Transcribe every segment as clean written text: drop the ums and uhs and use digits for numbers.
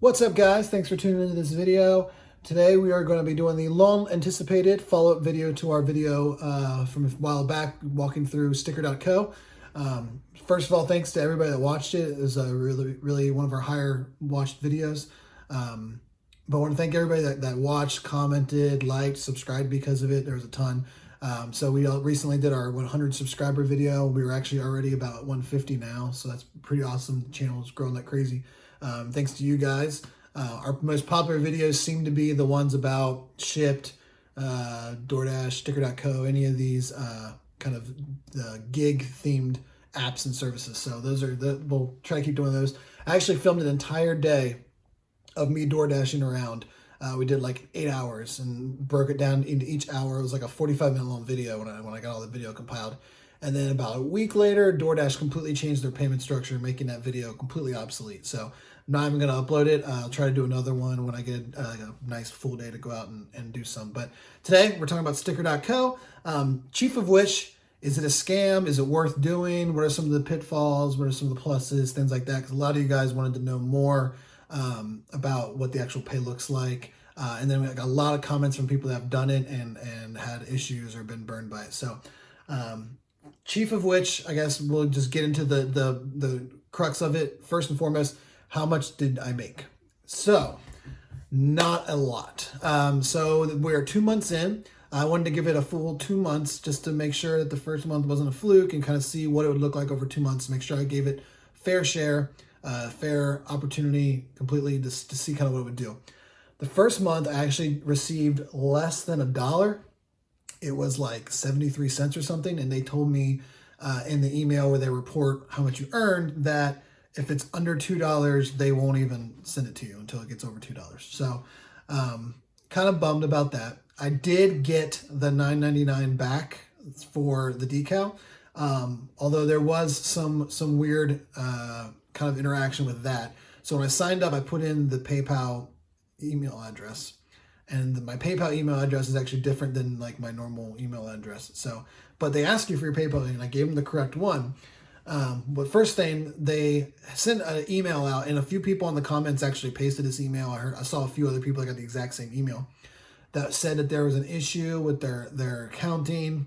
What's up, guys? Thanks for tuning into this video. Today we are going to be doing the long anticipated follow-up video to our video from a while back, walking through sticker.co. First of all, thanks to everybody that watched it. It was really one of our higher watched videos. But I want to thank everybody that watched, commented, liked, subscribed because of it. There was a ton. So we recently did our 100 subscriber video. We were actually already about 150 now, so that's pretty awesome. The channel is growing like crazy. Thanks to you guys. Our most popular videos seem to be the ones about Shipt, DoorDash, sticker.co, any of these kind of gig themed apps and services. So those are we'll try to keep doing those. I actually filmed an entire day of me door dashing around. We did like 8 hours and broke it down into each hour. It was like a 45-minute long video when I got all the video compiled. And then about a week later, DoorDash completely changed their payment structure, making that video completely obsolete. So I'm not even going to upload it. I'll try to do another one when I get a nice full day to go out and do some. But today we're talking about sticker.co, chief of which, is it a scam? Is it worth doing? What are some of the pitfalls? What are some of the pluses? Things like that. Because a lot of you guys wanted to know more about what the actual pay looks like. And then we got a lot of comments from people that have done it and had issues or been burned by it. So chief of which, I guess we'll just get into the crux of it. First and foremost, how much did I make? So not a lot. So we're 2 months in. I wanted to give it a full 2 months just to make sure that the first month wasn't a fluke and kind of see what it would look like over 2 months, make sure I gave it fair share, fair opportunity completely to see kind of what it would do. The first month I actually received less than $1. It was like 73 cents or something. And they told me in the email where they report how much you earned that if it's under $2, they won't even send it to you until it gets over $2. So kind of bummed about that. I did get the $9.99 back for the decal. Although there was some weird kind of interaction with that. So when I signed up, I put in the PayPal email address, and my PayPal email address is actually different than like my normal email address. So, but they asked you for your PayPal, and I gave them the correct one. But first thing, they sent an email out, and a few people in the comments actually pasted this email. I saw a few other people that got the exact same email that said that there was an issue with their accounting,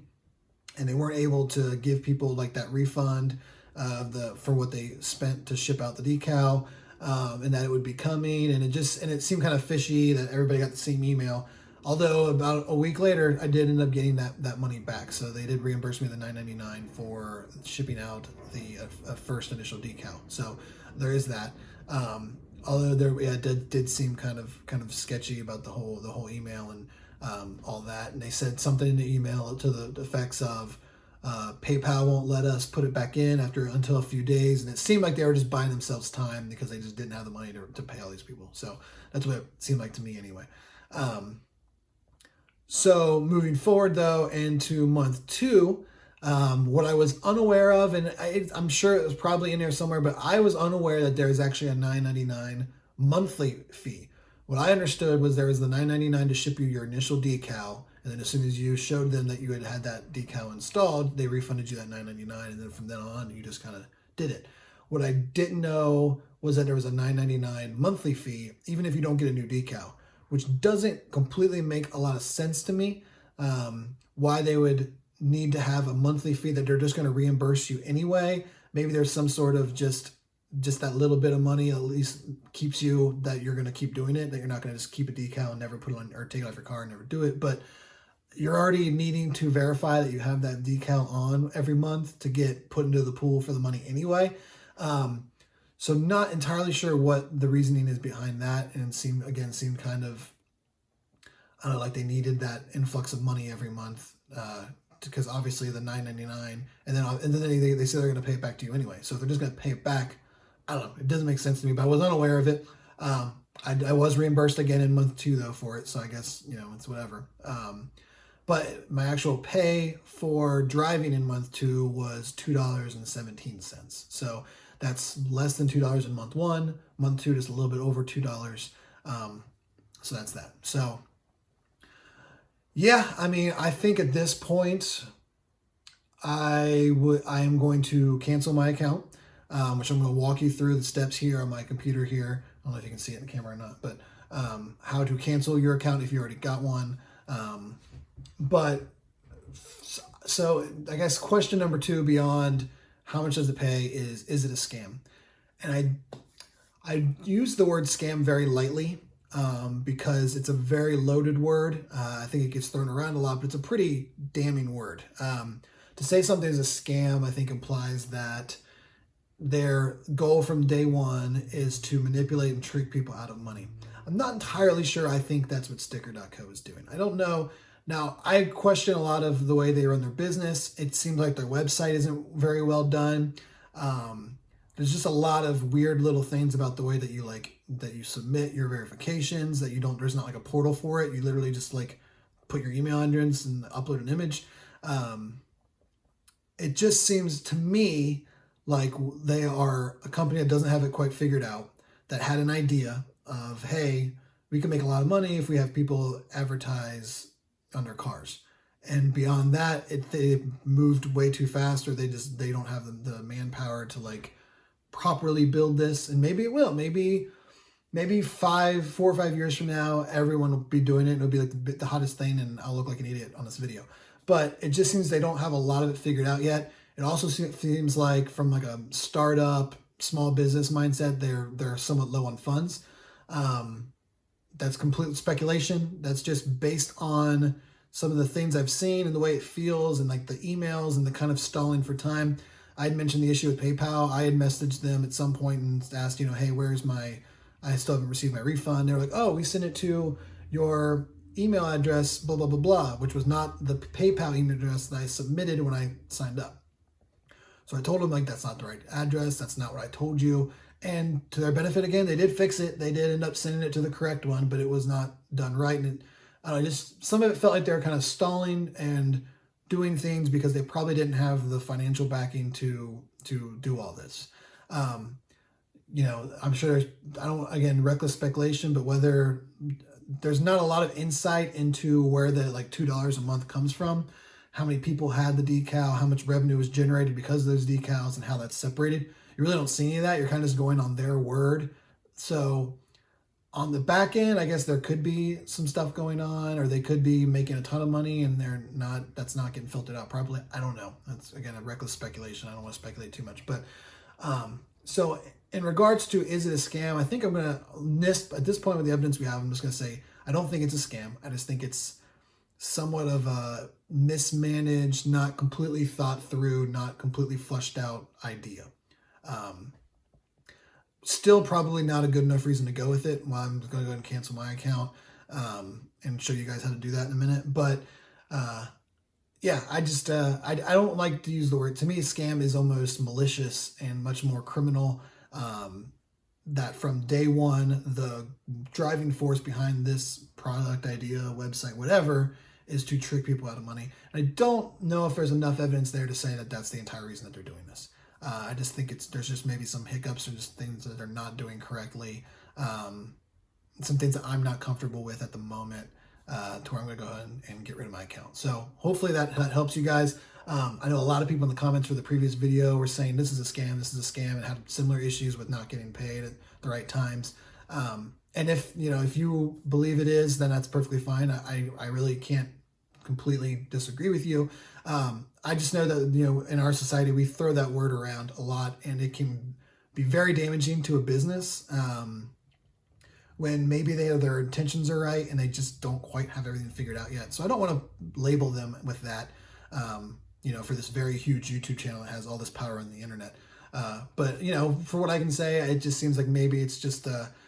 and they weren't able to give people like that refund for what they spent to ship out the decal. And that it would be coming, and it seemed kind of fishy that everybody got the same email. Although about a week later, I did end up getting that money back. So they did reimburse me the $9.99 for shipping out the first initial decal. So there is that. Although it did seem kind of sketchy about the whole email and all that. And they said something in the email to the effects of PayPal won't let us put it back in until a few days. And it seemed like they were just buying themselves time because they just didn't have the money to pay all these people. So that's what it seemed like to me anyway. So moving forward though, into month 2, what I was unaware of, and I'm sure it was probably in there somewhere, but I was unaware that there is actually a $9.99 monthly fee. What I understood was there was the $9.99 to ship you your initial decal. And then as soon as you showed them that you had that decal installed, they refunded you that $9.99. And then from then on, you just kind of did it. What I didn't know was that there was a $9.99 monthly fee, even if you don't get a new decal, which doesn't completely make a lot of sense to me. Why they would need to have a monthly fee that they're just going to reimburse you anyway. Maybe there's some sort of just that little bit of money at least keeps you that you're going to keep doing it, that you're not going to just keep a decal and never put it on or take it off your car and never do it. But you're already needing to verify that you have that decal on every month to get put into the pool for the money anyway. So not entirely sure what the reasoning is behind that, and seemed kind of, I don't know, like they needed that influx of money every month because obviously the $9.99, and then they say they're going to pay it back to you anyway. So if they're just going to pay it back, I don't know. It doesn't make sense to me, but I was unaware of it. I was reimbursed again in month 2 though for it, so I guess it's whatever. But my actual pay for driving in month 2 was $2.17. So that's less than $2 in month 1. Month 2 just a little bit over $2. So that's that. So yeah, I mean, I think at this point, I am going to cancel my account, which I'm going to walk you through the steps here on my computer here. don't know if you can see it in the camera or not, but how to cancel your account if you already got one. So I guess question number 2 beyond how much does it pay is it a scam? And I use the word scam very lightly because it's a very loaded word. I think it gets thrown around a lot, but it's a pretty damning word. To say something is a scam, I think implies that their goal from day one is to manipulate and trick people out of money. I'm not entirely sure I think that's what Sticker.co is doing. I don't know. Now, I question a lot of the way they run their business. It seems like their website isn't very well done. There's just a lot of weird little things about the way that you submit your verifications, that there's not like a portal for it. You literally just like put your email address and upload an image. It just seems to me like they are a company that doesn't have it quite figured out, that had an idea of, hey, we can make a lot of money if we have people advertise on their cars. And beyond that, they moved way too fast, or they don't have the manpower to like properly build this. And maybe it will. Maybe 4 or 5 years from now, everyone will be doing it. And it'll be like the hottest thing, and I'll look like an idiot on this video. But it just seems they don't have a lot of it figured out yet. It also seems like from like a startup, small business mindset, they're somewhat low on funds. That's complete speculation. That's just based on some of the things I've seen and the way it feels, and like the emails and the kind of stalling for time. I had mentioned the issue with PayPal. I had messaged them at some point and asked, hey, I still haven't received my refund. They were like, oh, we sent it to your email address, blah, blah, blah, blah, which was not the PayPal email address that I submitted when I signed up. So I told them, like, that's not the right address. That's not what I told you. And to their benefit, again, they did fix it. They did end up sending it to the correct one, but it was not done right. And some of it felt like they were kind of stalling and doing things because they probably didn't have the financial backing to do all this. I'm sure again, reckless speculation, but whether there's not a lot of insight into where the like $2 a month comes from, how many people had the decal, how much revenue was generated because of those decals, and how that's separated. You really don't see any of that. You're kind of just going on their word. So on the back end, I guess there could be some stuff going on, or they could be making a ton of money and that's not getting filtered out properly. I don't know. That's, again, a reckless speculation. I don't want to speculate too much. But so in regards to, is it a scam? I think I'm going to, at this point with the evidence we have, I'm just going to say, I don't think it's a scam. I just think it's somewhat of a mismanaged, not completely thought through, not completely fleshed out idea. Still probably not a good enough reason to go with it. Well, I'm going to go ahead and cancel my account and show you guys how to do that in a minute. But yeah, I just, I don't like to use the word. To me, scam is almost malicious and much more criminal. That from day one, the driving force behind this product, idea, website, whatever, is to trick people out of money. And I don't know if there's enough evidence there to say that that's the entire reason that they're doing this. I just think there's just maybe some hiccups or just things that they're not doing correctly. Some things that I'm not comfortable with at the moment, to where I'm going to go ahead and get rid of my account. So hopefully that helps you guys. I know a lot of people in the comments for the previous video were saying this is a scam, and had similar issues with not getting paid at the right times. And if you believe it is, then that's perfectly fine. I really can't completely disagree with you. I just know that, in our society, we throw that word around a lot, and it can be very damaging to a business when maybe their intentions are right and they just don't quite have everything figured out yet. So I don't want to label them with that, for this very huge YouTube channel that has all this power on the internet. But, for what I can say, it just seems like maybe it's just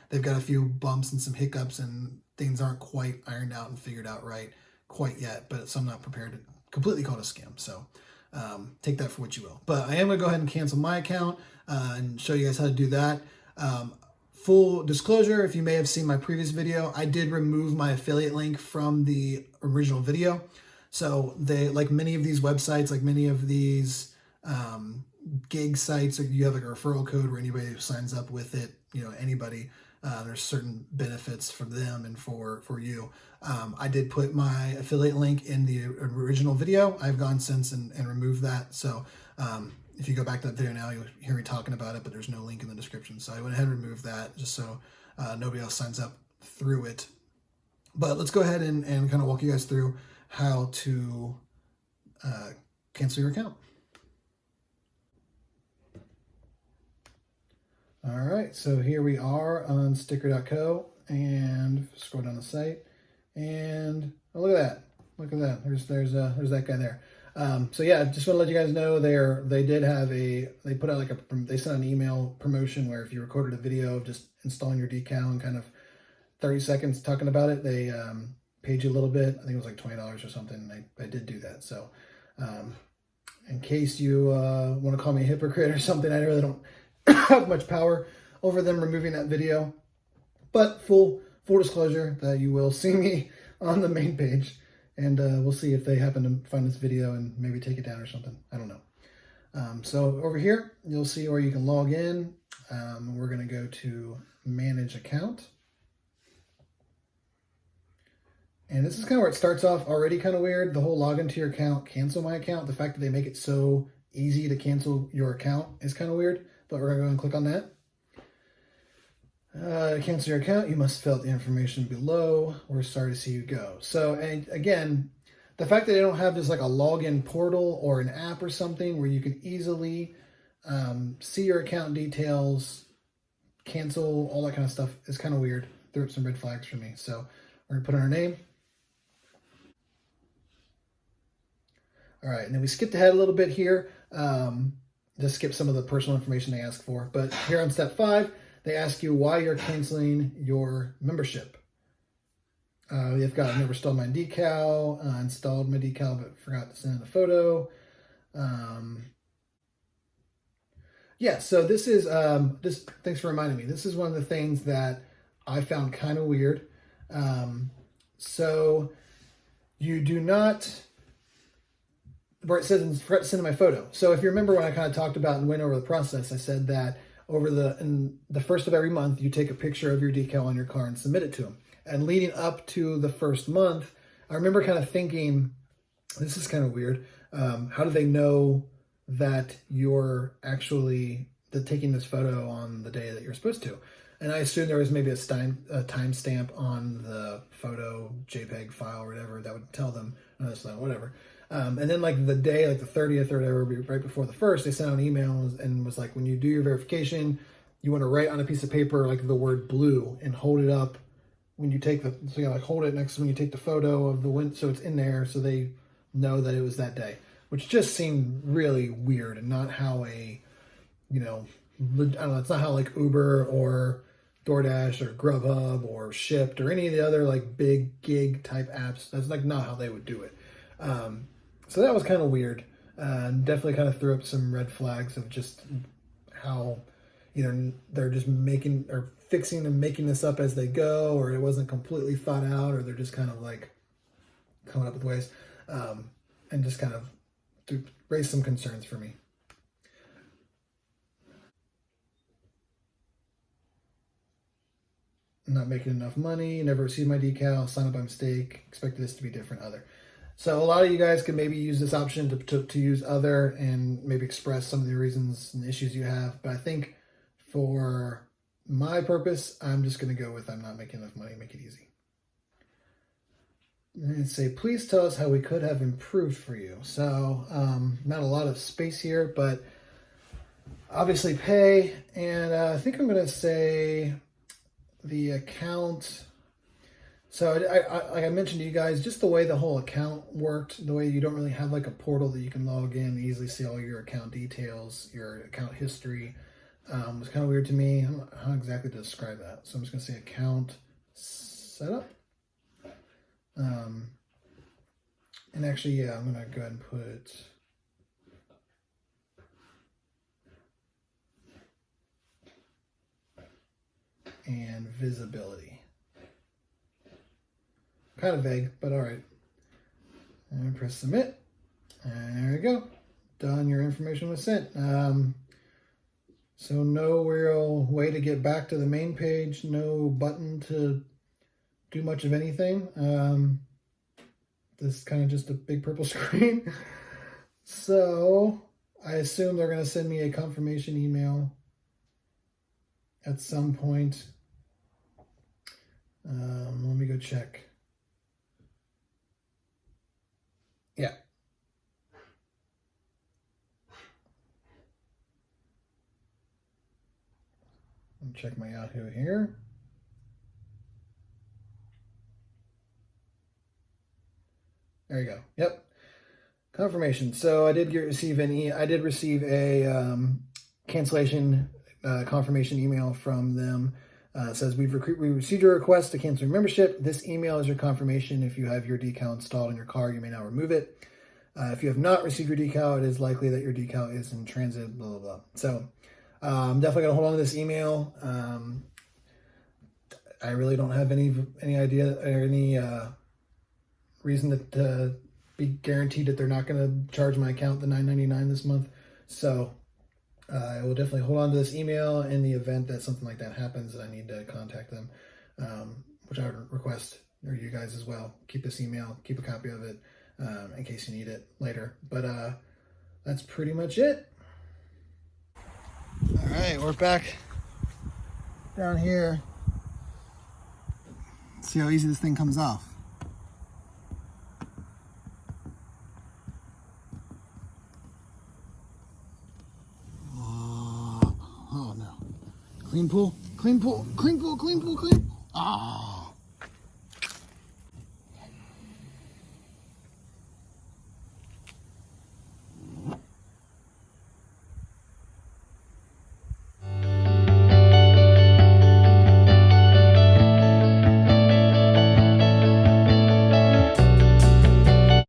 they've got a few bumps and some hiccups and things aren't quite ironed out and figured out right quite yet. But so I'm not prepared to completely call it a scam. So take that for what you will. But I am going to go ahead and cancel my account and show you guys how to do that. Full disclosure, if you may have seen my previous video, I did remove my affiliate link from the original video. So like many of these websites, like many of these gig sites, or you have like a referral code where anybody who signs up with it, anybody, there's certain benefits for them and for you. I did put my affiliate link in the original video. I've gone since and removed that. So if you go back to that video now, you'll hear me talking about it, but there's no link in the description. So I went ahead and removed that just so Nobody else signs up through it. But let's go ahead and kind of walk you guys through how to cancel your account. All right, so here we are on sticker.co, and scroll down the site, and oh, look at that. Look at that. There's that guy there. So yeah, just want to let you guys know they put out they sent an email promotion where if you recorded a video of just installing your decal and kind of 30 seconds talking about it, they paid you a little bit. I think it was like $20 or something. I did do that. So in case you want to call me a hypocrite or something, I really don't have much power over them removing that video. But full disclosure that you will see me on the main page. And we'll see if they happen to find this video and maybe take it down or something. I don't know. So over here, you'll see where you can log in. We're going to go to Manage Account. And this is kind of where it starts off already kind of weird. The whole log into your account, cancel my account. The fact that they make it so easy to cancel your account is kind of weird. But we're going to go and click on that. To cancel your account, you must fill out the information below. We're sorry to see you go. So, and again, the fact that they don't have this like a login portal or an app or something where you can easily see your account details, cancel, all that kind of stuff is kind of weird. Threw up some red flags for me. So we're going to put in our name. All right, and then we skipped ahead a little bit here. Just skip some of the personal information they ask for. But here on step 5, they ask you why you're canceling your membership. You've got never installed my decal, installed my decal but forgot to send in a photo. Yeah, so this is, thanks for reminding me. This is one of the things that I found kind of weird. So you do not, where it says forgot to send in my photo. So if you remember when I kind of talked about and went over the process, I said that in the first of every month, you take a picture of your decal on your car and submit it to them. And leading up to the first month, I remember kind of thinking, this is kind of weird. How do they know that you're actually taking this photo on the day that you're supposed to? And I assumed there was maybe a timestamp on the photo JPEG file or whatever that would tell them, no, that's not, whatever. And then like the day, like the 30th or whatever, right before the 1st, they sent out an email and was like, when you do your verification, you want to write on a piece of paper like the word blue and hold it up when you take so you gotta like hold it next to when you take the photo of the wind, so it's in there so they know that it was that day, which just seemed really weird and not how I don't know, it's not how like Uber or DoorDash or Grubhub or Shipt or any of the other like big gig type apps, that's like not how they would do it. So that was kind of weird. Definitely kind of threw up some red flags of just how either they're just making or fixing and making this up as they go, or it wasn't completely thought out, or they're just kind of like coming up with ways, and just kind of raised some concerns for me. Not making enough money, never received my decal, signed up by mistake, expected this to be different, other. So a lot of you guys could maybe use this option to use other and maybe express some of the reasons and issues you have. But I think for my purpose, I'm just going to go with I'm not making enough money, make it easy. And say, please tell us how we could have improved for you. So not a lot of space here, but obviously pay. And I think I'm going to say the account. So like I mentioned to you guys, just the way the whole account worked, the way you don't really have like a portal that you can log in and easily see all your account details, your account history, was kind of weird to me. I don't know how exactly to describe that. So I'm just going to say account setup. And actually, yeah, I'm going to go ahead and put and visibility. Kind of vague, but all right. And press submit. And there you go. Done. Your information was sent. So no real way to get back to the main page. No button to do much of anything. This is kind of just a big purple screen. So I assume they're going to send me a confirmation email at some point. Let me go check. Yeah. Let me check my Yahoo here. There you go. Yep. Confirmation. So I did receive a cancellation confirmation email from them. It says we received your request to cancel your membership. This email is your confirmation. If you have your decal installed in your car, you may now remove it. If you have not received your decal, it is likely that your decal is in transit, blah, blah, blah. So I'm definitely going to hold on to this email. I really don't have any idea or any reason to be guaranteed that they're not going to charge my account the $9.99 this month. So I will definitely hold on to this email in the event that something like that happens and I need to contact them, which I would request, or you guys as well. Keep this email, keep a copy of it in case you need it later. But that's pretty much it. All right, we're back down here. See how easy this thing comes off. Oh no. Clean pool, clean pool, clean pool, clean pool, clean. Ah.